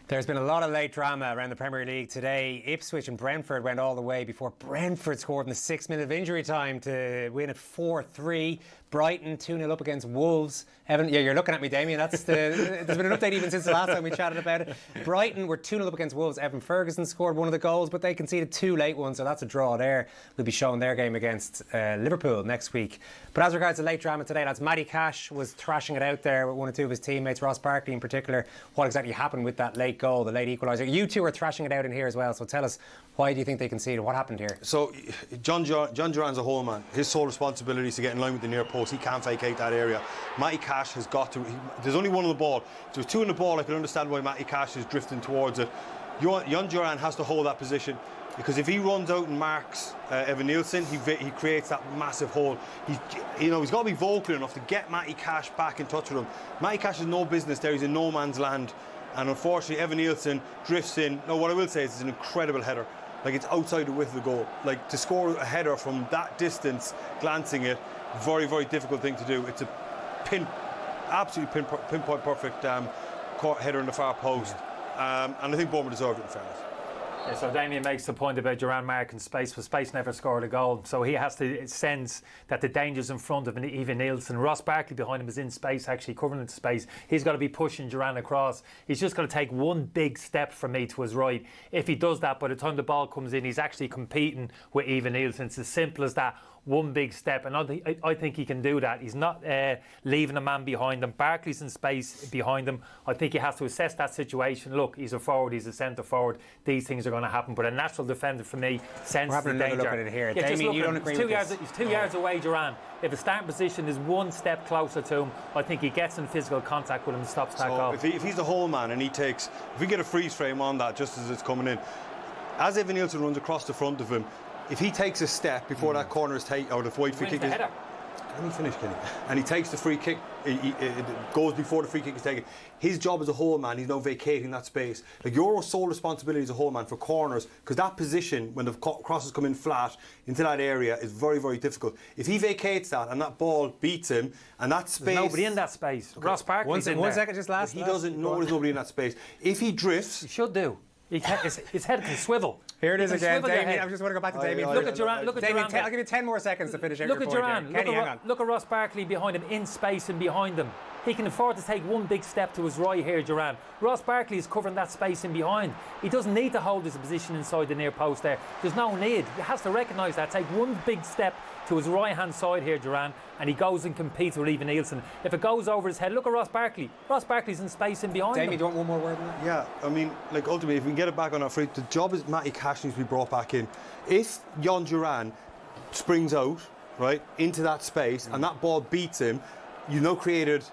There's been a lot of late drama around the Premier League today. Ipswich and Brentford went all the way before Brentford scored in the 6th minute of injury time to win it 4-3. Brighton 2-0 up against Wolves. Evan, yeah, you're looking at me, Damien. There's been an update even since the last time we chatted about it. Brighton were 2-0 up against Wolves. Evan Ferguson scored one of the goals, but they conceded two late ones, so that's a draw there. We'll be showing their game against Liverpool next week. But as regards to late drama today, lads, Matty Cash was thrashing it out there with one or two of his teammates, Ross Barkley in particular. What exactly happened with that late goal, the late equaliser? You two are thrashing it out in here as well, so tell us, why do you think they conceded? What happened here? So, John Duran's a whole man. His sole responsibility is to get in line with the near post. He can't vacate that area. Matty Cash has got to. There's only one on the ball. If there's two on the ball, I can understand why Matty Cash is drifting towards it. John Duran has to hold that position, because if he runs out and marks Evanilson, he creates that massive hole. He's got to be vocal enough to get Matty Cash back in touch with him. Matty Cash has no business there. He's in no man's land. And unfortunately, Evanilson drifts in. No, what I will say is it's an incredible header. Like, it's outside the width of the goal. Like, to score a header from that distance, glancing it, very, very difficult thing to do. It's a absolutely pinpoint perfect header in the far post. And I think Bournemouth deserved it, in fairness. Yeah, so Damien makes the point about Duran marking space, but space never scored a goal. So he has to sense that the danger's in front of Evanilson. Ross Barkley behind him is in space, actually covering the space. He's got to be pushing Duran across. He's just got to take one big step from me to his right. If he does that, by the time the ball comes in, he's actually competing with Evanilson. It's as simple as that. One big step, and I think he can do that. He's not leaving a man behind him. Barkley's in space behind him. I think he has to assess that situation. Look, he's a forward, he's a centre forward. These things are going to happen, but a natural defender for me senses the danger. Look at it here. Yeah, Damien, you don't agree with this? He's 2 yards away, Duran. If the starting position is one step closer to him, I think he gets in physical contact with him and stops that goal. If he's the whole man and if we get a freeze frame on that just as it's coming in, as Evanilson runs across the front of him, if he takes a step before that corner is taken, or the wide free kick is... Let me finish, Kenny. And he takes the free kick, it goes before the free kick is taken. His job as a whole man, he's now vacating that space. Like, your sole responsibility as a whole man for corners, because that position, when the crosses come in flat into that area, is very, very difficult. If he vacates that and that ball beats him, and that space... There's nobody in that space. Okay. Ross Barkley's in there. 1 second, just last. He doesn't know there's nobody in that space. If he drifts... He should do. His head can swivel. Here it is again, Damien. I just want to go back to Damien. Look at Duran. I'll give you 10 more seconds to finish every point. Look at Duran. Kenny, hang on. Look at Ross Barkley behind him, in space and behind him. He can afford to take one big step to his right here, Duran. Ross Barkley is covering that space in behind. He doesn't need to hold his position inside the near post there. There's no need. He has to recognise that. Take one big step to his right-hand side here, Duran, and he goes and competes with Evanilson. If it goes over his head, look at Ross Barkley. Ross Barkley's in space in behind Damien, him. do you want one more word on that? Yeah, I mean, like, ultimately, if we can get it back on our feet, the job is Matty Cash needs to be brought back in. If John Duran springs out, right, into that space and that ball beats him, you've now created...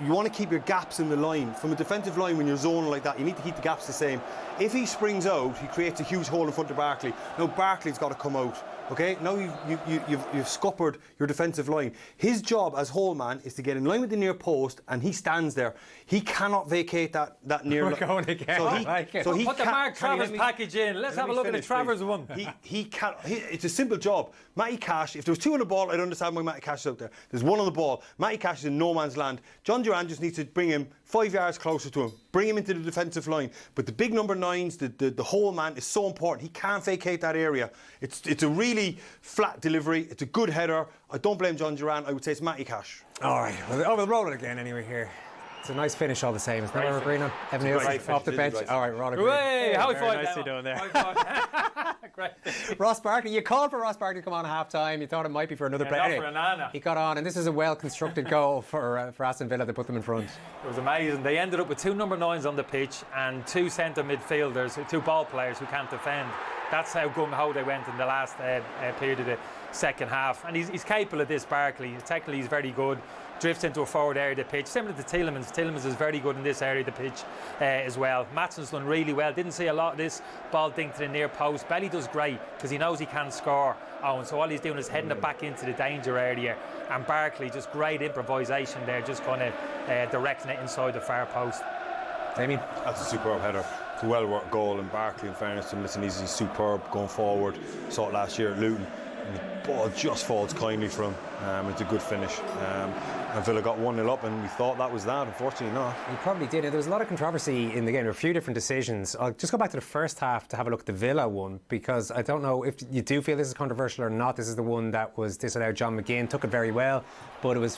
You want to keep your gaps in the line. From a defensive line, when you're zoning like that, you need to keep the gaps the same. If he springs out, he creates a huge hole in front of Barkley. Now Barkley's got to come out. Okay, now you've scuppered your defensive line. His job as whole man is to get in line with the near post, and he stands there. He cannot vacate that near. We're going again. So he put the Mark Travers package in. Let's have a look at the Travers one. He can't. It's a simple job. Matty Cash. If there was two on the ball, I'd understand why Matty Cash is out there. There's one on the ball. Matty Cash is in no man's land. John Duran just needs to bring him 5 yards closer to him. Bring him into the defensive line. But the big number 9s, the whole man is so important. He can't vacate that area. It's a really flat delivery. It's a good header. I don't blame John Duran. I would say it's Matty Cash. All right. We'll roll it again anyway here. It's a nice finish all the same. Isn't that what we're agreeing on? Evanilson off the bench. All right, we're all agreeing. Hey, high five. Nicely done there. Great. Ross Barkley, you called for Ross Barkley to come on at half-time. You thought it might be for another break. Anyway, he got on, and this is a well-constructed goal for Aston Villa to put them in front. It was amazing. They ended up with two number 9s on the pitch and two centre midfielders, two ball players who can't defend. That's how gung-ho they went in the last period of the second half. And he's capable of this, Barkley. Technically, he's very good. Drifts into a forward area of the pitch, similar to Tielemans. Tielemans is very good in this area of the pitch as well. Matson's done really well. Didn't see a lot of this ball dink to the near post. Belly does great because he knows he can score. Oh, and so all he's doing is heading it back into the danger area. And Barkley, just great improvisation there, just kind of directing it inside the far post. Damien? That's a superb header. It's a well-worked goal, and Barkley, in fairness to him, listen, he's superb going forward. Saw it last year at Luton. and the ball just falls kindly for him. It's a good finish. And Villa got 1-0 up, and we thought that was that. Unfortunately not. He probably did. There was a lot of controversy in the game. There were a few different decisions. I'll just go back to the first half to have a look at the Villa one, because I don't know if you do feel this is controversial or not. This is the one that was disallowed. John McGinn took it very well, but it was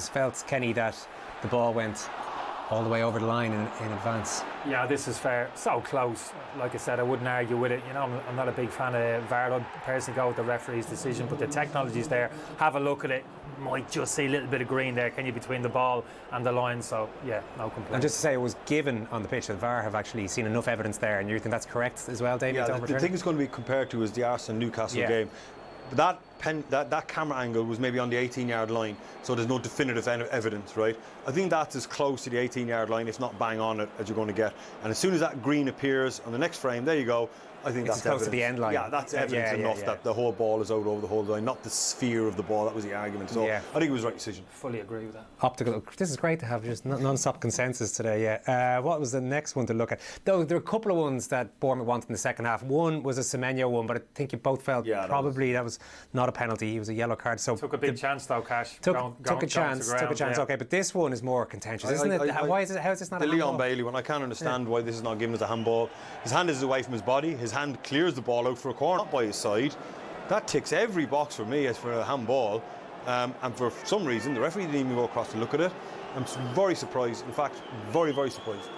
felt, Kenny, that the ball went all the way over the line in advance. Yeah, this is fair. So close. Like I said, I wouldn't argue with it. You know, I'm not a big fan of VAR. I'd personally go with the referee's decision, but the technology's there. Have a look at it. Might just see a little bit of green there, can you, between the ball and the line? So, yeah, no complaint. And just to say, it was given on the pitch that VAR have actually seen enough evidence there, and you think that's correct as well, David? Yeah, the thing it's going to be compared to is the Arsenal-Newcastle game. But that camera angle was maybe on the 18-yard line, so there's no definitive evidence, right? I think that's as close to the 18-yard line, if not bang on it, as you're going to get. And as soon as that green appears on the next frame, there you go. I think it's that's close evidence. to the end line. Yeah, that's evidence enough that the whole ball is out over the whole line, not the sphere of the ball. That was the argument. So I think it was the right decision. Fully agree with that. Optical. This is great to have just non-stop consensus today. Yeah. What was the next one to look at? Though there were a couple of ones that Bournemouth wanted in the second half. One was a Semenyo one, but I think you both felt probably that was not a penalty. He was a yellow card. So took a big chance though, Cash. Took a chance. Okay, but this one is more contentious, isn't it? Why is it? How is this not a handball? The Leon Bailey one. I can't understand why this is not given as a handball. His hand is away from his body. His hand clears the ball out for a corner, not by his side. That ticks every box for me as for a handball. And for some reason, the referee didn't even go across to look at it. I'm very surprised. In fact, very, very surprised.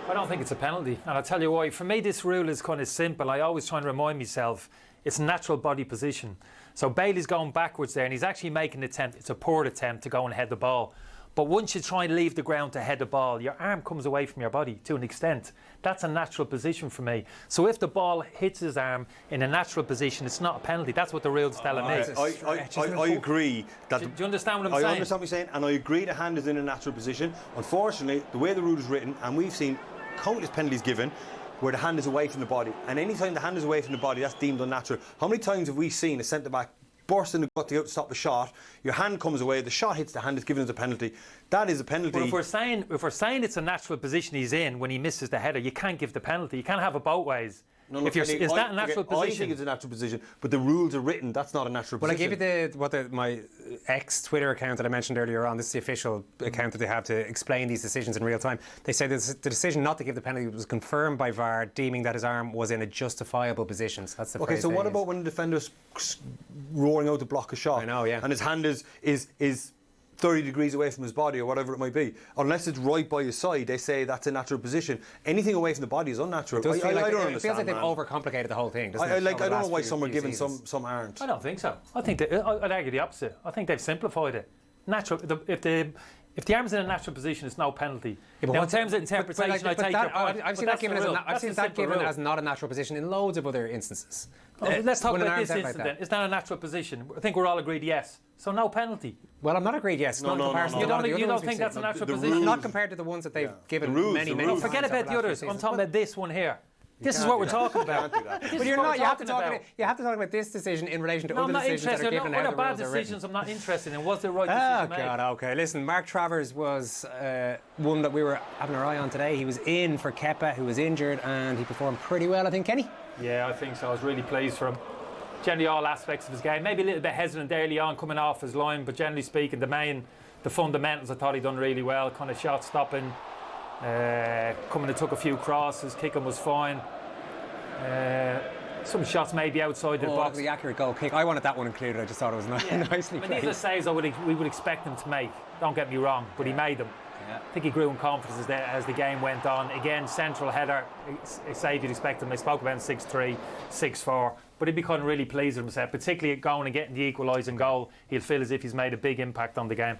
I don't think it's a penalty, and I'll tell you why. For me, this rule is kind of simple. I always try and remind myself it's natural body position. So Bailey's going backwards there, and he's actually making an attempt. It's a poor attempt to go and head the ball. But once you try and leave the ground to head the ball, your arm comes away from your body to an extent. That's a natural position for me. So if the ball hits his arm in a natural position, it's not a penalty. That's what the rule's telling me. I agree. That do you understand what I'm saying? I understand what you're saying, and I agree the hand is in a natural position. Unfortunately, the way the rule is written, and we've seen countless penalties given, where the hand is away from the body. And any time the hand is away from the body, that's deemed unnatural. How many times have we seen a centre-back burst in the gut to go to stop a shot, your hand comes away, the shot hits the hand, it's given as a penalty. That is a penalty. But if we're saying it's a natural position he's in when he misses the header, you can't give the penalty. You can't have it both ways. No, is that a natural position? I think it's a natural position, but the rules are written. That's not a natural position. Well, I gave you my ex-Twitter account that I mentioned earlier on. This is the official account that they have to explain these decisions in real time. They say the decision not to give the penalty was confirmed by VAR, deeming that his arm was in a justifiable position. So that's the phrase. Okay, so what about when the defender's roaring out to block a shot? I know, yeah. And his hand is 30 degrees away from his body or whatever it might be. Unless it's right by his side, they say that's a natural position. Anything away from the body is unnatural. I don't understand. It feels like they've overcomplicated the whole thing, doesn't it? I don't know why some are given, some aren't. I don't think so. I think I'd argue the opposite. I think they've simplified it. Natural. If the arm's in a natural position, it's no penalty. Yeah, now, in terms of interpretation, I take your point. I've seen that given as not a natural position in loads of other instances. Let's talk about this incident then. Is that a natural position? I think we're all agreed yes. So no penalty. Well, I'm not agreed yes. No. You don't think that's a natural position? Not compared to the ones that they've given many times. Forget about the others. I'm talking about this one here. This is what we're talking about. But you're not. You have to talk about this decision in relation to other decisions that are given. Other bad decisions I'm not interested in. Was the right decision made? Oh God. Okay. Listen, Mark Travers was one that we were having our eye on today. He was in for Kepa, who was injured, and he performed pretty well, I think, Kenny. Yeah, I think so. I was really pleased for him. Generally, all aspects of his game. Maybe a little bit hesitant early on, coming off his line, but generally speaking, the fundamentals, I thought he done really well. Kind of shot stopping, coming and took a few crosses, kicking was fine. Some shots maybe outside the box. The accurate goal kick. I wanted that one included. I just thought it was nicely played. These are saves we would expect him to make. Don't get me wrong, but he made them. Yeah. I think he grew in confidence as the game went on. Again, central header, a save you'd expect him. I spoke about 6-3, 6-4. But he'd be kind of really pleased with himself, particularly going and getting the equalising goal. He'll feel as if he's made a big impact on the game.